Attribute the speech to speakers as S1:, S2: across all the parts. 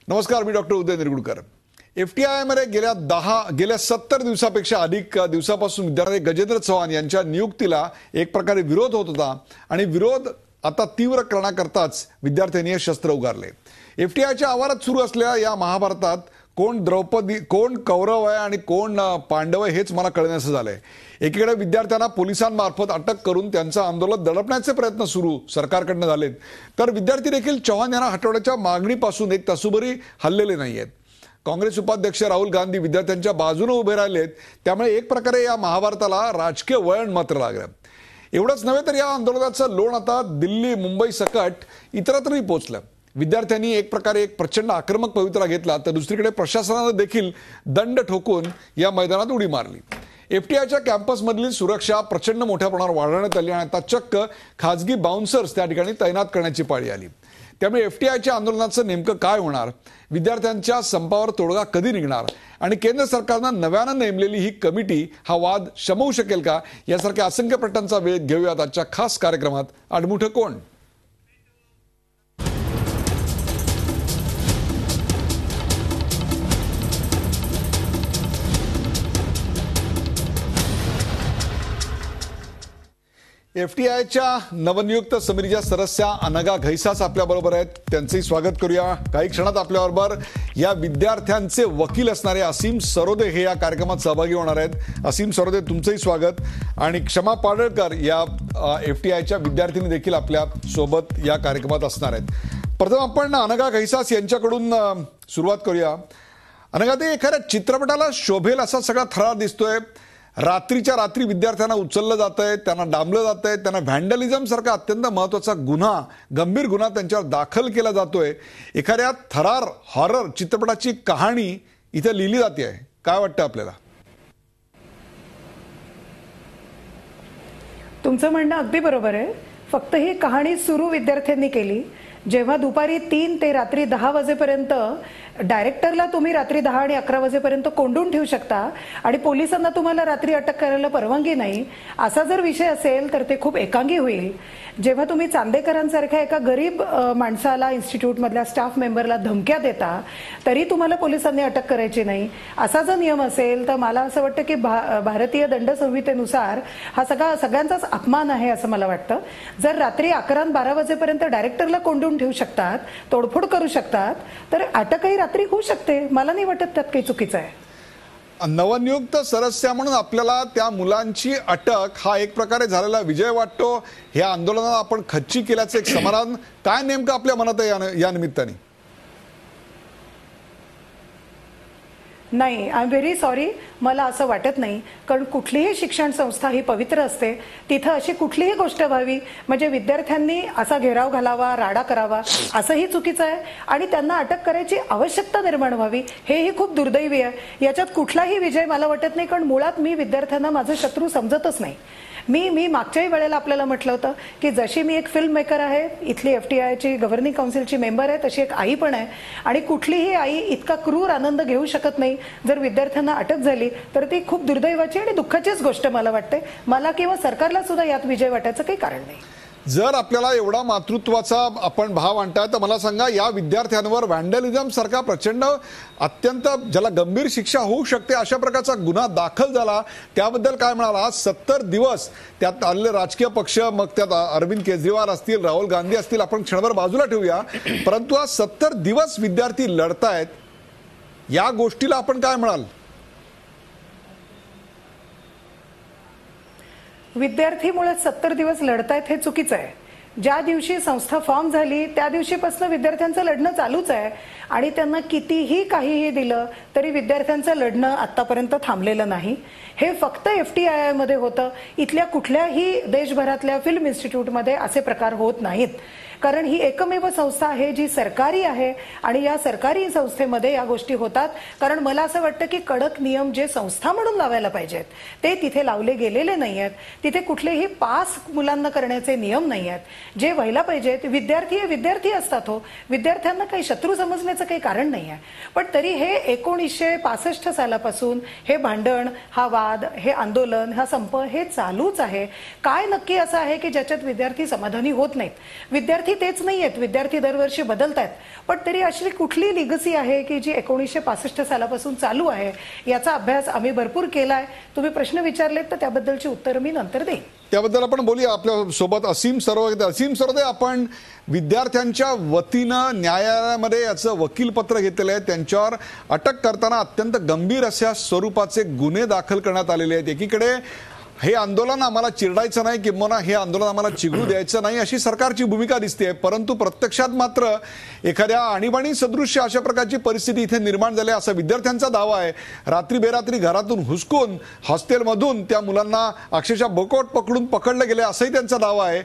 S1: नमस्कार, मी doctor Uday Nirgudkar. FTI मध्ये गेल्या 70 दिवसापेक्षा अधिक दिवसापासून विद्यार्थी गजेंद्र चव्हाण यांच्या नियुक्तीला एक प्रकारे विरोध होत होता आणि विरोध आता तीव्र करण्याकरताच विद्यार्थ्यांनी हे शस्त्र उगारले. FTIच्या आवारात सुरू असलेल्या या महाभारतात कोण द्रौपदी, कोण कौरव आहे आणि कोण पांडव आहे हेच मला कळण्याचं झालंय. एकीकडे विद्यार्थ्यांना पोलिसांमार्फत अटक करून त्यांचं आंदोलन दडपण्याचे प्रयत्न सुरू सरकारकडनं झालेत, तर विद्यार्थी देखील चव्हाण यांना हटवण्याच्या मागणीपासून एक तसूभरही हललेले नाहीयेत. काँग्रेस उपाध्यक्ष राहुल गांधी विद्यार्थ्यांच्या बाजूने उभे राहिलेत, त्यामुळे एक प्रकारे या महाभारताला राजकीय वळण मात्र लागलं. एवढंच नव्हे तर या आंदोलनाचं लोण आता दिल्ली, मुंबई सकट इतरत्रही पोहोचलं. विद्यार्थ्यांनी एक प्रकारे एक प्रचंड आक्रमक पवित्रा घेतला, तर दुसरीकडे प्रशासनानं देखील दंड ठोकून या मैदानात उडी मारली. FTIच्या कॅम्पसमधली सुरक्षा प्रचंड मोठ्या प्रमाणावर वाढवण्यात आली आणि आता चक्क खासगी बाउन्सर्स त्या ठिकाणी तैनात करण्याची पाळी आली. त्यामुळे FTIच्या आंदोलनाचं नेमकं काय होणार, विद्यार्थ्यांच्या संपावर तोडगा कधी निघणार आणि केंद्र सरकारनं नव्यानं नेमलेली ही कमिटी हा वाद शमवू शकेल का, यासारख्या असंख्य प्रश्नांचा वेध घेऊयात आजच्या खास कार्यक्रमात आडमुठं कोण. FTIच्या नवनियुक्त समितीच्या सदस्या अनघा घैसास आपल्याबरोबर आहेत, त्यांचंही स्वागत करूया. काही क्षणात आपल्याबरोबर या विद्यार्थ्यांचे वकील असणारे असीम सरोदे हे या कार्यक्रमात सहभागी होणार आहेत. असीम सरोदे, तुमचंही स्वागत. आणि क्षमा पाडळकर या FTIच्या विद्यार्थिनी देखील आपल्या सोबत या कार्यक्रमात असणार आहेत. प्रथम आपण अनघा घैसास यांच्याकडून सुरुवात करूया. अनघा, ते एखाद्या चित्रपटाला शोभेल असा सगळा थरार दिसतोय. रात्रीच्या रात्री विद्यार्थ्यांना उचललं जात आहे, त्यांना डांबलं जात आहे, त्यांना व्हॅन्डलिझम सारखा अत्यंत महत्वाचा गुन्हा, गंभीर गुन्हा त्यांच्यावर दाखल केला जातोय. एखाद्या थरार हॉरर चित्रपटाची कहाणी इथे लिहिली जाते आहे. काय वाटतं आपल्याला?
S2: तुमचं म्हणणं अगदी बरोबर आहे. फक्त ही कहाणी सुरू विद्यार्थ्यांनी केली जेव्हा दुपारी 3 ते रात्री 10 वाजेपर्यंत डायरेक्टरला तुम्ही रात्री 10 आणि 11 वाजेपर्यंत कोंडून ठेवू शकता आणि पोलिसांना तुम्हाला रात्री अटक करायला परवानगी नाही, असा जर विषय असेल तर ते खूप एकांगी होईल. जेव्हा तुम्ही चांदेकरांसारख्या एका गरीब माणसाला, इन्स्टिट्यूटमधल्या स्टाफ मेंबरला धमक्या देता तरी तुम्हाला पोलिसांनी अटक करायची नाही, असा जर नियम असेल तर मला असं वाटतं की भारतीय दंड संहितेनुसार हा सगळ्यांचाच अपमान आहे असं मला वाटतं. जर रात्री 11 आणि 12 वाजेपर्यंत डायरेक्टरला कोंडून ठेवू शकतात, तोडफोड करू शकतात, तर अटकही रात्री होऊ शकते. मला नाही वाटत त्यात काही चुकीचं आहे.
S1: नवनियुक्त सदस्य म्हणून आपल्याला त्या मुलांची अटक हा एक प्रकारे झालेला विजय वाटतो. ह्या आंदोलनाला आपण खच्ची केल्याचं एक समाधान काय नेमकं आपल्या मनात आहे या निमित्ताने?
S2: नाही, आय एम व्हेरी सॉरी, मला असं वाटत नाही. कारण कुठलीही शिक्षण संस्था ही पवित्र असते, तिथं अशी कुठलीही गोष्ट व्हावी म्हणजे विद्यार्थ्यांनी असा घेराव घालावा, राडा करावा असंही चुकीचं आहे आणि त्यांना अटक करायची आवश्यकता निर्माण व्हावी हेही खूप दुर्दैवी आहे. याच्यात कुठलाही विजय मला वाटत नाही, कारण मुळात मी विद्यार्थ्यांना माझे शत्रू समजतच नाही. मी मागच्याही वेळेला आपल्याला म्हटलं होतं की जशी मी एक फिल्म मेकर आहे, इथली FTIची गव्हर्निंग काउन्सिलची मेंबर आहे, तशी एक आई पण आहे आणि कुठलीही आई इतका क्रूर आनंद घेऊ शकत नाही. जर विद्यार्थ्यांना अटक झाली तर ती खूप दुर्दैवाची आणि दुःखाचीच गोष्ट मला वाटते. मला किंवा सरकारला सुद्धा यात विजय वाटायचं काही कारण नाही.
S1: जर आपल्याला एवढा मातृत्वाचा आपण भाव आणताय तर मला सांगा, या विद्यार्थ्यांवर व्हॅन्डलिझम सारखा प्रचंड अत्यंत ज्याला गंभीर शिक्षा होऊ शकते अशा प्रकारचा गुन्हा दाखल झाला, त्याबद्दल काय म्हणाल? आज 70 दिवस त्यात आलेले राजकीय पक्ष, मग त्यात अरविंद केजरीवाल असतील, राहुल गांधी असतील, आपण क्षणभर बाजूला ठेवूया, परंतु आज 70 दिवस विद्यार्थी लढतायत, या गोष्टीला आपण काय म्हणाल?
S2: विद्यार्थी मुळात 70 दिवस लढतायत हे चुकीचं आहे. ज्या दिवशी संस्था फॉर्म झाली त्या दिवशीपासून विद्यार्थ्यांचं लढणं चालूच आहे आणि त्यांना कितीही काहीही दिलं तरी विद्यार्थ्यांचं लढणं आतापर्यंत थांबलेलं नाही. हे फक्त FTI मध्ये होतं, इथल्या कुठल्याही देशभरातल्या फिल्म इन्स्टिट्यूटमध्ये असे प्रकार होत नाहीत. कारण ही एकमेव संस्था आहे जी सरकारी आहे आणि या सरकारी संस्थेमध्ये या गोष्टी होतात. कारण मला असं वाटतं की कडक नियम जे संस्था म्हणून लावायला पाहिजेत ते तिथे लावले गेलेले नाही आहेत. तिथे कुठलेही पास मुलांना करण्याचे नियम नाही आहेत जे व्हायला पाहिजेत. विद्यार्थी हे विद्यार्थी असतात हो, विद्यार्थ्यांना काही शत्रू समजण्याचं काही कारण नाही आहे. पण तरी हे 1965 सालापासून हे भांडण, हा वाद, हे आंदोलन, हा संप हे चालूच आहे. काय नक्की असं आहे की ज्याच्यात विद्यार्थी समाधानी होत नाहीत? विद्यार्थी विद्यार्थी तेच नाही आहेत, विद्यार्थी दरवर्षी बदलत आहेत, पण तरी अशी कुठली लिगसी आहे की जी 1965 सालापासून चालू आहे? याचा अभ्यास आम्ही भरपूर केलाय. तुम्ही प्रश्न विचारलेत तर त्याबद्दलची उत्तरं मी नंतर देईन.
S1: त्याबद्दल आपण बोलूया. आपल्या सोबत असीम सरवदे. असीम सरवदे, आपण विद्यार्थ्यांच्या वतीनं न्यायालयामध्ये याचं वकीलपत्र घेतलेलं आहे. त्यांच्यावर अटक करताना अत्यंत गंभीर अशा स्वरूपाचे गुन्हे दाखल करण्यात आलेले आहेत. एकीकडे हे आंदोलन आम्हाला चिरडायचं नाही किंवा हे आंदोलन आम्हाला चिघळू द्यायचं नाही अशी सरकारची भूमिका दिसते, परंतु प्रत्यक्षात मात्र एखाद्या आणीबाणी सदृश्य अशा प्रकारची परिस्थिती इथे निर्माण झाली असा विद्यार्थ्यांचा दावा आहे. रात्री बेरात्री घरातून हुसकून हॉस्टेलमधून त्या मुलांना अक्षरशः बोकोट पकडून पकडले गेले असाही त्यांचा दावा आहे.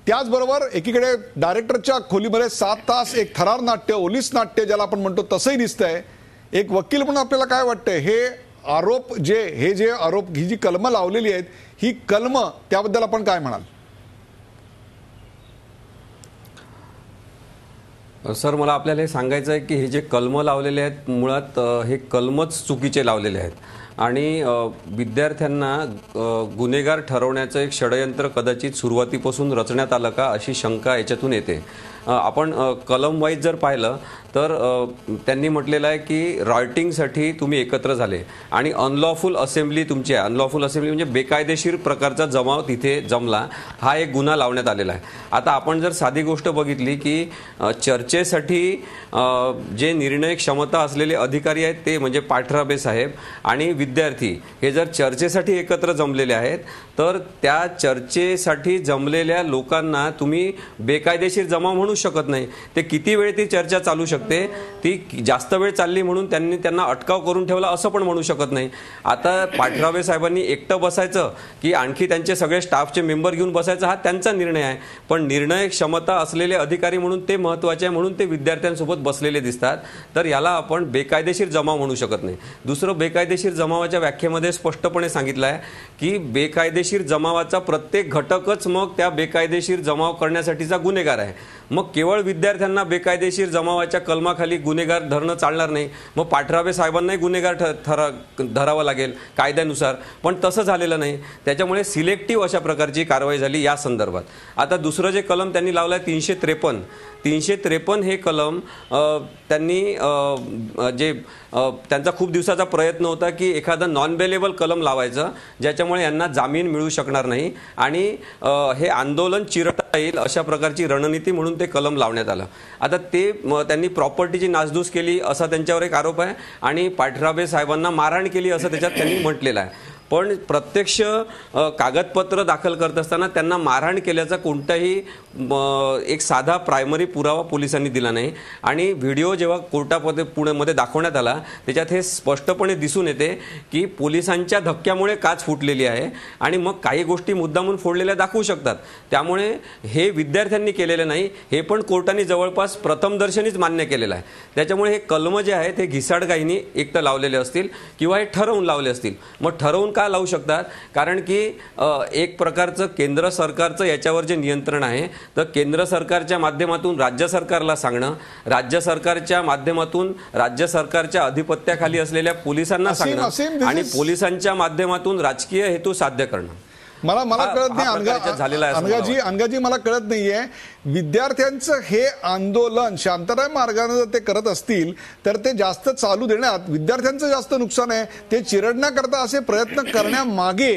S1: त्याचबरोबर एकीकडे डायरेक्टरच्या खोलीमध्ये 7 तास एक थरार नाट्य, ओलीस नाट्य ज्याला आपण म्हणतो तसंही दिसतंय. एक वकील म्हणून आपल्याला काय वाटतंय, हे आरोप हे जे आरोप, ही जी कलमं लावलेली आहेत, ही कलमं त्याबद्दल आपण काय म्हणाल?
S3: सर, मला आपल्याला हे सांगायचं आहे की हे जे कलमं लावलेले आहेत मुळात हे कलमच चुकीचे लावलेले आहेत आणि विद्यार्थ्यांना गुन्हेगार ठरवण्याचं एक षडयंत्र कदाचित सुरुवातीपासून रचण्यात आलं का अशी शंका याच्यातून येते. आपण कलम वाईज जर पाहिलं तर त्यांनी म्हटलेलं आहे की रॉयटिंगसाठी तुम्ही एकत्र झाले आणि अनलॉफुल असेंब्ली तुमची आहे. अनलॉफुल असेंब्ली म्हणजे बेकायदेशीर प्रकारचा जमाव तिथे जमला, हा एक गुन्हा लावण्यात आलेला आहे. आता आपण जर साधी गोष्ट बघितली की चर्चेसाठी जे निर्णय क्षमता असलेले अधिकारी आहेत ते म्हणजे पाठराबे साहेब आणि विद्यार्थी हे जर चर्चेसाठी एकत्र जमलेले आहेत तर त्या चर्चेसाठी जमलेल्या लोकांना तुम्ही बेकायदेशीर जमाव म्हणू शकत नाही. ते किती वेळ ती चर्चा चालू शकते, ती जास्त वेळ चालली म्हणून त्यांना अटकाव करून ठेवला असं पण म्हणू शकत नाही. आता पाठराबे साहेबांनी एकटं बसायचं की आणखी त्यांचे सगळे स्टाफचे मेंबर घेऊन बसायचं हा त्यांचा निर्णय आहे, पण निर्णय क्षमता असलेले अधिकारी म्हणून ते महत्त्वाचे आहे म्हणून ते विद्यार्थ्यांसोबत बसलेले दिसतात. तर याला आपण बेकायदेशीर जमाव म्हणू शकत नाही. दुसरं, बेकायदेशीर जमावाच्या व्याख्येमध्ये स्पष्टपणे सांगितलं आहे की बेकायदेशीर जमावाचा प्रत्येक घटकच मग त्या बेकायदेशीर जमाव करण्यासाठीचा गुन्हेगार आहे. मग केवळ विद्यार्थ्यांना बेकायदेशीर जमावाच्या कलमाखाली गुन्हेगार धरणं चालणार नाही, मग पाठराबे साहेबांनाही गुन्हेगार धरावं लागेल कायद्यानुसार, पण तसं झालेलं नाही. त्याच्यामुळे सिलेक्टिव्ह अशा प्रकारची कारवाई झाली या संदर्भात. आता दुसरं जे कलम त्यांनी लावलं आहे 353 हे कलम त्यांनी जे त्यांचा खूप दिवसाचा प्रयत्न होता की एखादा नॉन बेलेबल कलम लावायचं ज्याच्यामुळे यांना जामीन मिळू शकणार नाही आणि हे आंदोलन चिरडता येईल अशा प्रकारची रणनीती म्हणून ते कलम लावण्यात आलं. आता ते त्यांनी प्रॉपर्टीची नासधूस केली असा त्यांच्यावर एक आरोप आहे आणि पाठराबे साहेबांना मारहाण केली असं त्याच्यात त्यांनी म्हटलेलं आहे. पण प्रत्यक्ष कागदपत्र दाखल करत असताना त्यांना मारहाण केल्याचा कोणताही एक साधा प्रायमरी पुरावा पोलिसांनी दिला नाही आणि व्हिडिओ जेव्हा कोर्टामध्ये दाखवण्यात आला त्याच्यात हे स्पष्टपणे दिसून येते की पोलिसांच्या धक्क्यामुळे काच फुटलेली आहे आणि मग काही गोष्टी मुद्दामून फोडलेल्या दाखवू शकतात. त्यामुळे हे विद्यार्थ्यांनी केलेलं नाही, हे पण कोर्टाने जवळपास प्रथमदर्शनीच मान्य केलेलं आहे. त्याच्यामुळे हे कलम जे आहेत हे घिसाडगाईनी एकतर लावलेले असतील किंवा हे ठरवून लावले असतील. मग ठरवून का लावू शकतात? कारण की एक प्रकारचं केंद्र सरकारचं याच्यावर जे नियंत्रण आहे तर केंद्र सरकारच्या माध्यमातून राज्य सरकारला सांगणं, राज्य सरकारच्या माध्यमातून राज्य सरकारच्या अधिपत्याखाली असलेल्या पोलिसांना सांगणं आणि पोलिसांच्या माध्यमातून राजकीय हेतू साध्य करणं.
S1: मला कळत नाही अनघाजी, मला कळत नाहीये विद्यार्थ्यांचं हे आंदोलन शांततामय मार्गाने जर ते करत असतील तर ते जास्त चालू देण्यात विद्यार्थ्यांचं जास्त नुकसान आहे. ते चिरडण्याकरता असे प्रयत्न करण्यामागे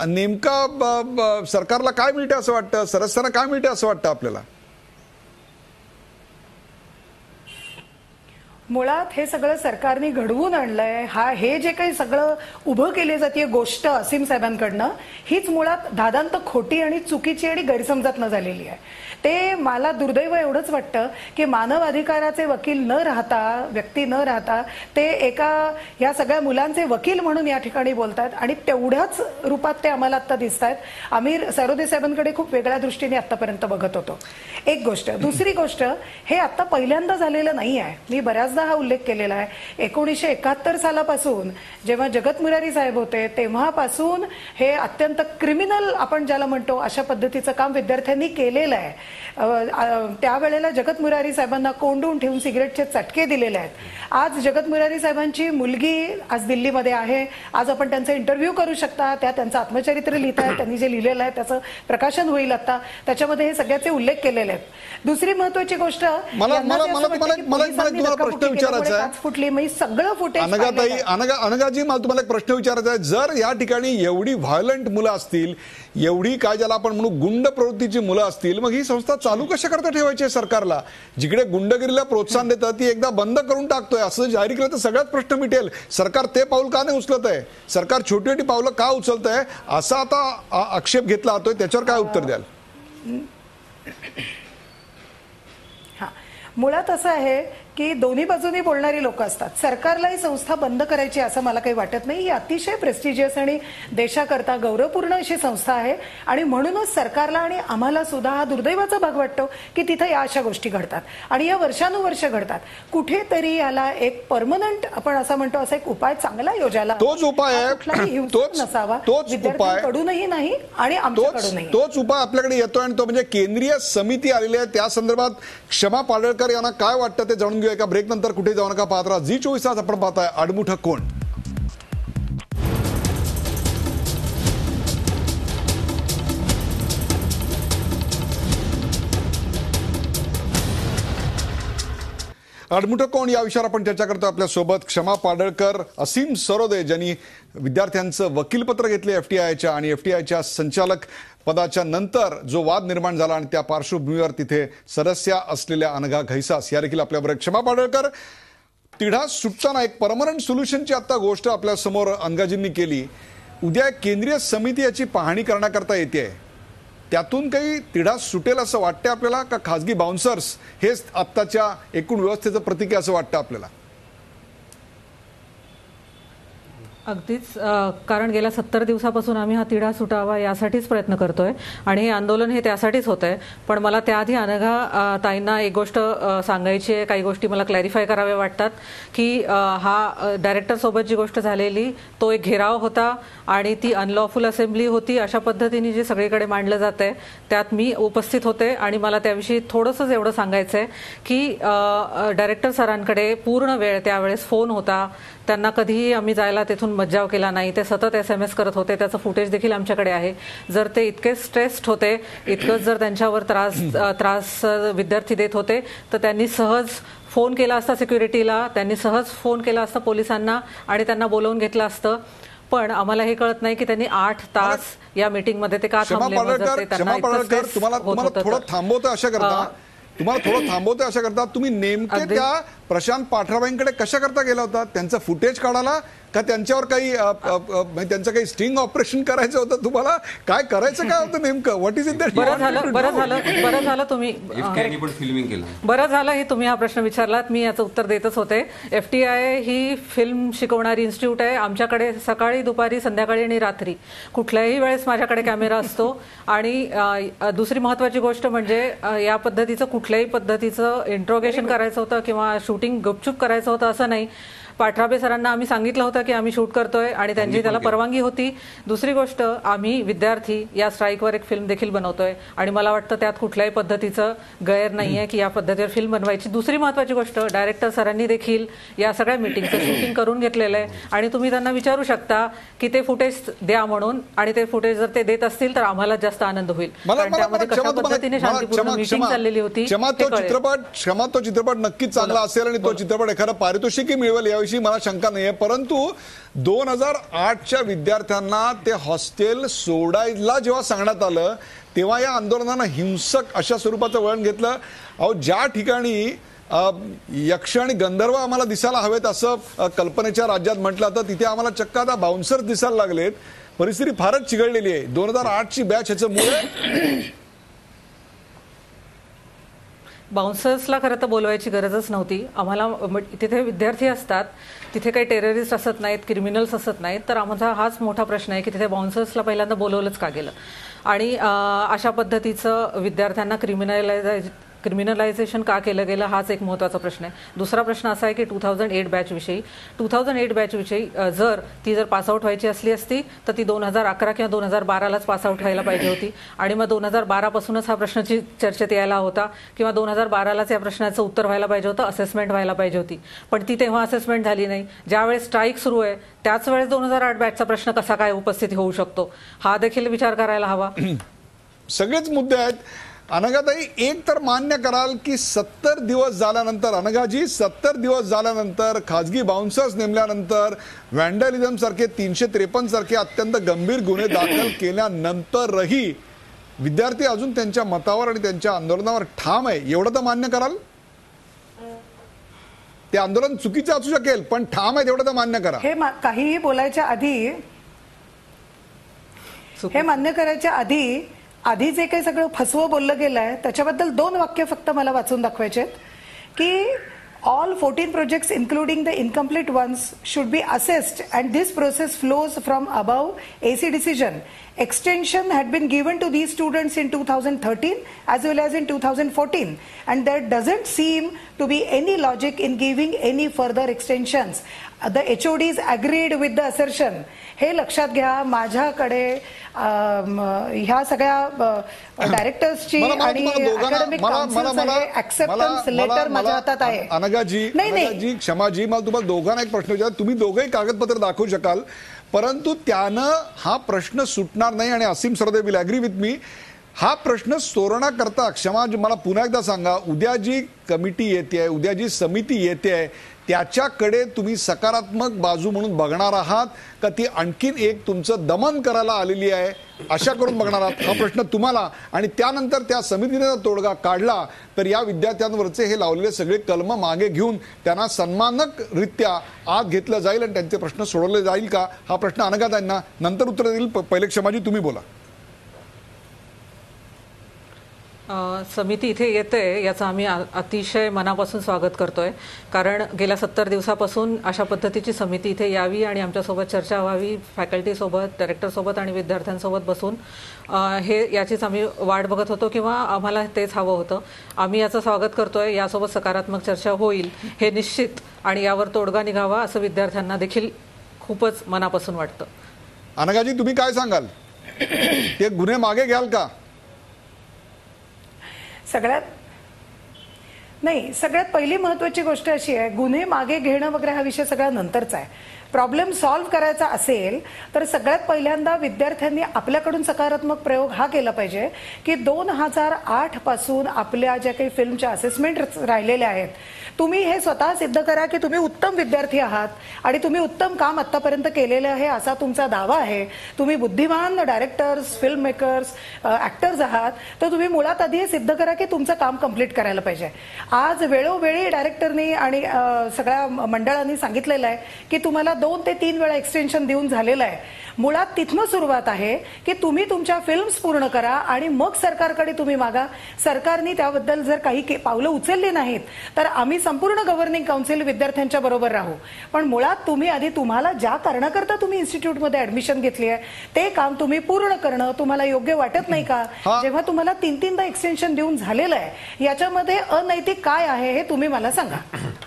S1: नेमका सरकारला काय मिळते असं वाटतं, सदस्यांना काय मिळते असं वाटतं आपल्याला?
S2: मुळात हे सगळं सरकारने घडवून आणलंय. हे जे काही सगळं उभं केली जाते गोष्ट असीम साहेबांकडनं हीच मुळात दादांत खोटी आणि चुकीची आणि गैरसमजात झालेली आहे. ते मला दुर्दैव एवढंच वाटतं की मानव अधिकाराचे वकील न राहता, व्यक्ती न राहता ते एका या सगळ्या मुलांचे वकील म्हणून या ठिकाणी बोलतात आणि तेवढ्याच रूपात ते आम्हाला आता दिसत आहेत. आम्ही सरवदे साहेबांकडे खूप वेगळ्या दृष्टीने आतापर्यंत बघत होतो. एक गोष्ट. दुसरी गोष्ट, हे आता पहिल्यांदा झालेलं नाही आहे. मी बऱ्याचदा बऱ्याचदा हा उल्लेख केलेला आहे. 1971 सालापासून जेव्हा जगत मुरारी साहेब होते तेव्हापासून हे अत्यंत क्रिमिनल आपण ज्याला म्हणतो अशा पद्धतीचं काम विद्यार्थ्यांनी केलेलं आहे. त्यावेळेला जगत मुरारी साहेबांना कोंडून ठेवून सिगरेटचे चटके दिलेले आहेत. आज जगत मुरारी साहेबांची मुलगी आज दिल्लीमध्ये आहे. आज आपण त्यांचा इंटरव्ह्यू करू शकता. त्या त्यांचं आत्मचरित्र लिहित आहेत. त्यांनी जे लिहिलेलं आहे त्याचं प्रकाशन होईल आता. त्याच्यामध्ये हे सगळ्याचे उल्लेख केलेले आहेत. दुसरी महत्वाची गोष्ट
S1: मला प्रश्न विचारायचा आहे.
S2: फुटली म्हणजे सगळं फुटेज
S1: अनघाजी, मला तुम्हाला एक प्रश्न विचारायचा आहे. जर या ठिकाणी एवढी व्हायलंट मुलं असतील, एवढी काय ज्याला आपण म्हणू गुंड प्रवृत्तीची मुलं असतील, मग ही संस्था चालू कशा करता ठेवायची आहे सरकारला? जिकडे गुंडगिरीला प्रोत्साहन देतात ती एकदा बंद करून टाकतोय असं जाहीर केलं तर सगळ्यात प्रश्न मिटेल. सरकार ते पाऊल का नाही उचलत आहे? सरकार छोटी छोटी पावलं का उचलत आहे असा आता आक्षेप घेतला जातोय. त्याच्यावर काय उत्तर द्याल?
S2: मुळात असं आहे की दोन्ही बाजूनी बोलणारी लोक असतात. सरकारला ही संस्था बंद करायची असं मला काही वाटत नाही. ही अतिशय प्रेस्टिजियस आणि देशाकरता गौरवपूर्ण अशी संस्था आहे आणि म्हणूनच सरकारला आणि आम्हाला सुद्धा हा दुर्दैवाचा भाग वाटतो की तिथे या अशा गोष्टी घडतात आणि या वर्षानुवर्ष घडतात. कुठेतरी याला एक परमनंट आपण असं म्हणतो असा एक उपाय चांगला योजायला
S1: तोच उपाय आहे,
S2: नसावा.
S1: तोच
S2: विद्यार्थ्यांकडूनही नाही आणि आमच्याकडूनही
S1: तोच उपाय आपल्याकडे येतोय आणि तो म्हणजे केंद्रीय समिती आलेली आहे. त्या संदर्भात क्षमा पाडळकर यांना काय वाटतं ते जाणून एका ब्रेक नंतर. कुठे जाऊ नका, पाहत राहा झी 24 तास. आपण पाहताय आडमुठं कोण. आडमुठं कोण या विषयावर आपण चर्चा करतो. आपल्या सोबत क्षमा पाडळकर, असीम सरोदे ज्यांनी विद्यार्थ्यांचं वकीलपत्र घेतले FTIच्या आणि FTIच्या संचालक पदाच्या नंतर जो वाद निर्माण झाला आणि त्या पार्श्वभूमीवर तिथे सदस्या असलेल्या अनघा घैसास या देखील आपल्याबरोबर. क्षमा पाडळकर, तिढा सुटताना एक परमनंट सोल्युशनची आता गोष्ट आपल्या समोर अनघाजींनी केली. उद्या केंद्रीय समिती याची पाहणी करण्याकरता येते. त्यातून काही तिढा सुटेल असं वाटतं आपल्याला का खासगी बाउन्सर्स हेच आत्ताच्या एकूण व्यवस्थेचं प्रतीक आहे असं वाटतं आपल्याला?
S4: अगदीच, कारण गेल्या 70 दिवसापासून आम्ही हा तिढा सुटावा यासाठीच प्रयत्न करतोय आणि हे आंदोलन हे त्यासाठीच होत आहे. पण मला त्याआधी अनघा ताईंना एक गोष्ट सांगायची आहे. काही गोष्टी मला क्लॅरिफाय कराव्या वाटतात की हा डायरेक्टर सोबत जी गोष्ट झालेली तो एक घेराव होता आणि ती अनलॉफुल असेंब्ली होती अशा पद्धतीने जे सगळीकडे मांडलं जात आहे त्यात मी उपस्थित होते आणि मला त्याविषयी थोडंसं एवढं सांगायचं आहे की डायरेक्टर सरांकडे पूर्ण वेळ त्यावेळेस फोन होता. त्यांना कधीही आम्ही जायला तिथून मज्जाव केला नाही. ते सतत SMS करत होते. त्याचं फुटेज देखील आमच्याकडे आहे. जर ते इतके स्ट्रेस्ड होते, इतकंच जर त्यांच्यावर त्रास विद्यार्थी देत होते तर त्यांनी सहज फोन केला असता सिक्युरिटीला, त्यांनी सहज फोन केला असता पोलिसांना आणि त्यांना बोलवून घेतलं असतं. पण आम्हाला हे कळत नाही की त्यांनी 8 तास या मीटिंगमध्ये ते का थांबले.
S1: तुम्हाला थोडं थांबवतं अशा करता तुम्ही नेमके त्या प्रशांत पाठराबाईंकडे कशा करता गेला होता? त्यांचं फुटेज काढायला का त्यांच्यावर काही त्यांचं काही स्टिंग ऑपरेशन करायचं होतं? तुम्हाला काय करायचं काय होतं नेमकं? What is it that?
S4: बरं झालं तुम्ही
S3: फिल्मिंग केलं.
S4: बरं झालं हे तुम्ही हा प्रश्न विचारलात. मी याचं उत्तर देतच होते. FTI ही फिल्म शिकवणारी इन्स्टिट्यूट आहे. आमच्याकडे सकाळी, दुपारी, संध्याकाळी आणि रात्री कुठल्याही वेळेस माझ्याकडे कॅमेरा असतो. आणि दुसरी महत्वाची गोष्ट म्हणजे या पद्धतीचं कुठल्याही पद्धतीचं इंट्रोगेशन करायचं होतं किंवा शूटिंग गुपचूप करायचं होतं असं नाही. पाठराबे सरांना आम्ही सांगितलं होतं की आम्ही शूट करतोय आणि त्यांची त्याला परवानगी होती. दुसरी गोष्ट, आम्ही विद्यार्थी या स्ट्राईकवर एक फिल्म देखील बनवतोय आणि मला वाटतं त्यात कुठल्याही पद्धतीचं गैर नाहीये की या पद्धतीवर फिल्म बनवायची. दुसरी महत्वाची गोष्ट, डायरेक्टर सरांनी देखील या सगळ्या मीटिंगचं शूटिंग करून घेतलेलं आहे आणि तुम्ही त्यांना विचारू शकता की ते फुटेज द्या म्हणून, आणि ते फुटेज जर ते देत असतील तर आम्हाला जास्त आनंद होईल. त्यामध्ये कशा पद्धतीने शांतीपूर्ण मीटिंग चाललेली होती.
S1: क्षमा, तो चित्रपट नक्कीच चांगला असेल आणि तो चित्रपट एखादा पारितोषिकही मिळवेल याविषयी मला शंका नाहीये. परंतु 2008च्या विद्यार्थ्यांना ते हॉस्टेल सोडायला जेव्हा सांगण्यात आलं तेव्हा या आंदोलनानं हिंसक अशा स्वरूपाचं वळण घेतलं. अहो, ज्या ठिकाणी यक्ष आणि गंधर्व आम्हाला दिसायला हवेत असं कल्पनेच्या राज्यात म्हटलं तर तिथे आम्हाला चक्क आता बाउन्सर दिसायला लागलेत. परिस्थिती फारच चिघळलेली आहे. 2008ची बॅच ह्याचं मूळ आहे.
S4: बाउन्सर्सला खरं तर बोलवायची गरजच नव्हती. आम्हाला तिथे विद्यार्थी असतात, तिथे काही टेररिस्ट असत नाहीत, क्रिमिनल्स असत नाहीत. तर आमचा हाच मोठा प्रश्न आहे की तिथे बाउन्सर्सला पहिल्यांदा बोलवलंच का गेलं आणि अशा पद्धतीचं विद्यार्थ्यांना क्रिमिनलायझेशन का केलं गेलं हाच एक महत्त्वाचा प्रश्न आहे. दुसरा प्रश्न असा आहे की 2008 बॅचविषयी 2008 बॅचविषयी जर पासआउट व्हायची असली असती तर ती 2011 किंवा 2012लाच पासआउट व्हायला पाहिजे होती आणि मग 2012 पासूनच हा प्रश्नाची चर्चेत यायला होता किंवा 2012लाच या प्रश्नाचं उत्तर व्हायला पाहिजे होतं, असेसमेंट व्हायला पाहिजे होती. पण ती तेव्हा असेसमेंट झाली नाही. ज्यावेळेस स्ट्राईक सुरू आहे त्याच वेळेस 2008 बॅचचा प्रश्न कसा काय उपस्थित होऊ शकतो हा देखील विचार करायला हवा.
S1: सगळेच मुद्दे आहेत. अनघाताई, एक तर मान्य कराल की 70 दिवस झाल्यानंतर, अनघाजी 70 दिवस झाल्यानंतर, खाजगी बाउन्सर्स नेमल्यानंतर, व्हॅन्डलिझम सारखे 353 सारखे अत्यंत गंभीर गुन्हे दाखल केल्यानंतरही विद्यार्थी अजून त्यांच्या मतावर आणि त्यांच्या आंदोलनावर ठाम आहे, एवढं तर मान्य कराल? ते आंदोलन चुकीचं असू शकेल पण ठाम आहे एवढं तर मान्य करा.
S2: हे काहीही बोलायच्या आधी, हे मान्य करायच्या आधी जे काही सगळं फसवं बोललं गेलंय त्याच्याबद्दल 2 वाक्य फक्त मला वाचून दाखवायचे आहेत की all 14 projects including the incomplete ones should be assessed and this process flows from above AC decision. Extension had been given to these students in 2013 as well as in 2014 and there doesn't seem to be any logic in giving any further extensions. The HODs agreed with the assertion. हे लक्षात घ्या. माझ्याकडे ह्या सगळ्या डायरेक्टर्सची आणि academic काउन्सिलचं acceptance letter माझ्या हातात आहे.
S1: अनघाजी क्षमाजी, मला तुम्हाला दोघांना एक प्रश्न विचार. तुम्ही दोघंही कागदपत्र दाखवू शकाल परंतु त्यानं हा प्रश्न सुटणार नाही आणि असीम सरदे विल ॲग्री विथ मी. हा प्रश्न सोडवण्याकरता क्षमाजी मला पुन्हा एकदा सांगा, उद्या जी कमिटी येते, उद्या जी समिती येते त्याच्याकडे तुम्ही सकारात्मक बाजू म्हणून बघणार आहात का ती आणखीन एक तुमचं दमन करायला आलेली आहे अशा करून बघणार आहात? हा प्रश्न तुम्हाला. आणि त्यानंतर त्या समितीने तोडगा काढला तर या विद्यार्थ्यांवरचे हे लावलेले सगळे कलम मागे घेऊन त्यांना सन्मानकरित्या आत घेतलं जाईल आणि त्यांचे प्रश्न सोडवले जाईल का? हा प्रश्न अनघाताईंना नंतर उत्तर देईल. पहिले क्षमाजी तुम्ही बोला.
S4: समिती इथे येते याचं आम्ही अतिशय मनापासून स्वागत करतोय कारण गेल्या 70 दिवसापासून अशा पद्धतीची समिती इथे यावी आणि आमच्यासोबत चर्चा व्हावी, फॅकल्टीसोबत, डायरेक्टरसोबत आणि विद्यार्थ्यांसोबत बसून याचीच आम्ही वाट बघत होतो किंवा आम्हाला तेच हवं होतं. आम्ही याचं स्वागत करतोय. यासोबत सकारात्मक चर्चा होईल हे निश्चित आणि यावर तोडगा निघावा असं विद्यार्थ्यांना देखील खूपच मनापासून वाटतं.
S1: अनघाजी तुम्ही काय सांगाल? ते गुन्हे मागे घ्याल का?
S2: सगळ्यात पहिली महत्वाची गोष्ट अशी आहे, गुन्हे मागे घेणं वगैरे हा विषय सगळ्या नंतरचा आहे. प्रॉब्लेम सॉल्व्ह करायचा असेल तर सगळ्यात पहिल्यांदा विद्यार्थ्यांनी आपल्याकडून सकारात्मक प्रयोग हा केला पाहिजे की 2008 पासून आपल्या ज्या काही फिल्मच्या असेसमेंट राहिलेल्या आहेत तुम्ही हे स्वतः सिद्ध करा की तुम्ही उत्तम विद्यार्थी आहात आणि तुम्ही उत्तम काम आतापर्यंत केलेले आहे असा तुमचा दावा आहे. तुम्ही बुद्धिमान डायरेक्टर्स, फिल्म मेकर्स, ऍक्टर्स आहात तर तुम्ही मुळात आधी हे सिद्ध करा की तुमचं काम कंप्लीट करायला पाहिजे. आज वेळोवेळी डायरेक्टरनी आणि सगळ्या मंडळांनी सांगितलेलं आहे की तुम्हाला 2 ते 3 वेळा एक्सटेन्शन देऊन झालेलं आहे. मुळात तिथनं सुरुवात आहे की तुम्ही तुमच्या फिल्म्स पूर्ण करा आणि मग सरकारकडे तुम्ही मागा. सरकारने त्याबद्दल जर काही पावलं उचलली नाहीत तर आम्ही संपूर्ण गव्हर्निंग काउन्सिल विद्यार्थ्यांच्या बरोबर राहू. पण मुळात तुम्ही आधी तुम्हाला ज्या कारणाकरता तुम्ही इन्स्टिट्यूटमध्ये ऍडमिशन घेतली आहे ते काम तुम्ही पूर्ण करणं तुम्हाला योग्य वाटत नाही का? जेव्हा तुम्हाला 3-3दा एक्सटेन्शन देऊन झालेलं आहे याच्यामध्ये अनैतिक काय आहे हे तुम्ही मला सांगा.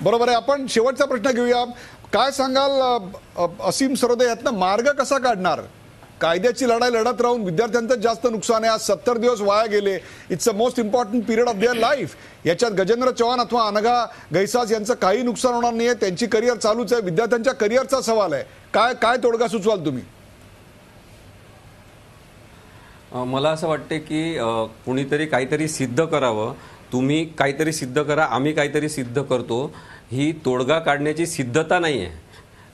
S1: बरोबर आहे. आपण शेवटचा प्रश्न घेऊया. काय सांगाल असीम सरदे, यातनं मार्ग कसा काढणार? कायद्याची लढाई लढत राहून विद्यार्थ्यांचं जास्त नुकसान आहे. आज 70 दिवस वाया गेले. It's a most important period of their life. याच्यात गजेंद्र चव्हाण अथवा अनघा गैसास यांचं काही नुकसान होणार नाहीये. त्यांची करिअर चालूच आहे. विद्यार्थ्यांच्या करिअरचा सवाल आहे. काय तोडगा सुचवाल तुम्ही?
S3: मला असं वाटते की कुणीतरी काहीतरी सिद्ध करावं. तुम्ही काहीतरी सिद्ध करा, आम्ही काहीतरी सिद्ध करतो. ही तोडगा काढण्याची सिद्धता नाही आहे.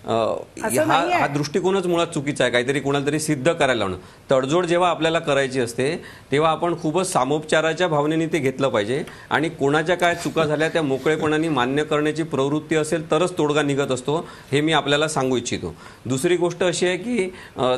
S3: हा दृष्टिकोनच मुळात चुकीचा आहे. काहीतरी कोणाला तरी सिद्ध करायला लावणं. तडजोड जेव्हा आपल्याला करायची असते तेव्हा आपण खूपच सामोपचाराच्या भावनेने ते घेतलं पाहिजे आणि कोणाच्या काय चुका झाल्या त्या मोकळेपणाने मान्य करण्याची प्रवृत्ती असेल तरच तोडगा निघत असतो, हे मी आपल्याला सांगू इच्छितो. दुसरी गोष्ट अशी आहे की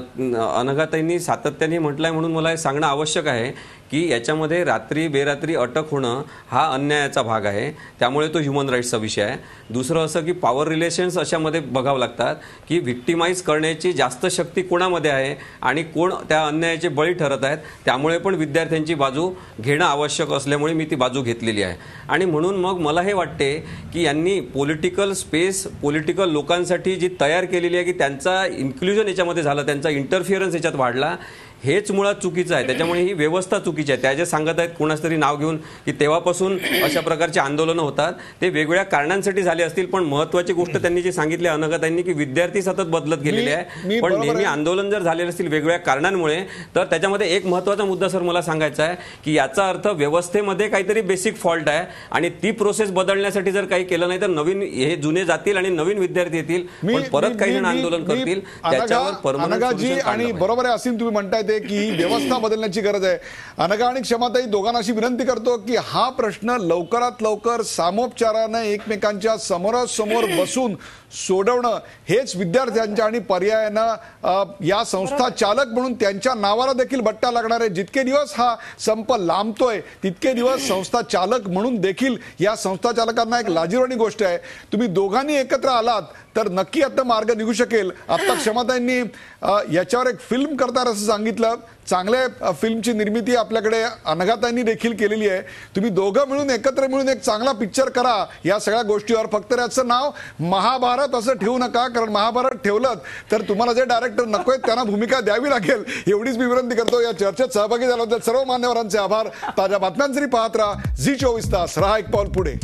S3: अनघाताईंनी सातत्याने म्हटलंय म्हणून मला हे सांगणं आवश्यक आहे की याच्यामध्ये रात्री बेरात्री अटक होणं हा अन्यायाचा भाग आहे, त्यामुळे तो ह्युमन राईट्सचा विषय आहे. दुसरं असं की पॉवर रिलेशन्स अशामध्ये बघावं लागतात की व्हिक्टिमाइज करण्याची जास्त शक्ती कोणामध्ये आहे आणि कोण त्या अन्यायाचे बळी ठरत आहेत, त्यामुळे पण विद्यार्थ्यांची बाजू घेणं आवश्यक असल्यामुळे मी ती बाजू घेतलेली आहे. आणि म्हणून मग मला हे वाटते की यांनी पॉलिटिकल स्पेस पॉलिटिकल लोकांसाठी जी तयार केलेली आहे की त्यांचा इन्क्लुजन याच्यामध्ये झालं, त्यांचा इंटरफिअरन्स याच्यात वाढला, हेच मुळात चुकीचं आहे. त्याच्यामुळे ही व्यवस्था चुकीची आहे. त्या जे सांगत आहेत कोणाच तरी नाव घेऊन की तेव्हापासून अशा प्रकारची आंदोलनं होतात, ते वेगवेगळ्या कारणांसाठी झाले असतील. पण महत्वाची गोष्ट त्यांनी जी सांगितली अनघतांनी की विद्यार्थी सतत बदलत गेलेले आहे, पण नेहमी आंदोलन जर झालेले असतील वेगवेगळ्या कारणांमुळे, तर त्याच्यामध्ये एक महत्वाचा मुद्दा सर मला सांगायचा आहे की याचा अर्थ व्यवस्थेमध्ये काहीतरी बेसिक फॉल्ट आहे आणि ती प्रोसेस बदलण्यासाठी जर काही केलं नाही तर नवीन हे जुने जातील आणि नवीन विद्यार्थी येतील, पण परत काही जण आंदोलन करतील. त्याच्यावर परमनंट सोल्युशन
S1: आणि बरोबर आहे असीम, तुम्ही म्हणताय की ही व्यवस्था बदलण्याची गरज आहे. अनघा आणि क्षमाताई दोघांना अशी विनंती करतो की हा प्रश्न लवकरात लवकर सामोपचारानं एकमेकांच्या समोरासमोर बसून सोडवणं हेच विद्यार्थ्यांच्या आणि पर्यायानं या संस्था चालक म्हणून त्यांच्या नावाला देखील बट्टा लागणार आहे. जितके दिवस हा संप लांबतोय तितके दिवस संस्था चालक म्हणून देखील या संस्था चालकांना एक लाजिरवाणी गोष्ट आहे. तुम्ही दोघांनी एकत्र आलात तर नक्की आता मार्ग निघू शकेल. आता क्षमतांनी याच्यावर एक फिल्म करणार असं सांगितलं. चांगल्या फिल्मची निर्मिती आपल्याकडे अनघातांनी देखील केलेली आहे. तुम्ही दोघं मिळून एकत्र मिळून एक चांगला पिक्चर करा या सगळ्या गोष्टीवर. फक्त याचं नाव महाभारत असं ठेवू नका, कारण महाभारत ठेवलं तर तुम्हाला जे डायरेक्टर नकोय त्यांना भूमिका द्यावी लागेल. एवढीच मी विनंती करतो. या चर्चेत सहभागी झाल्याबद्दल सर्व मान्यवरांचे आभार. ताज्या बातम्यांसाठी पाहत राहा झी 24 तास. रहा एक पाऊल पुढे.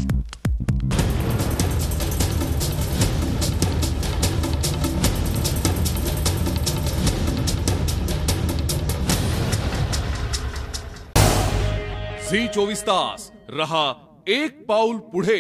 S5: झी 24 तास रहा एक पाऊल पुढे.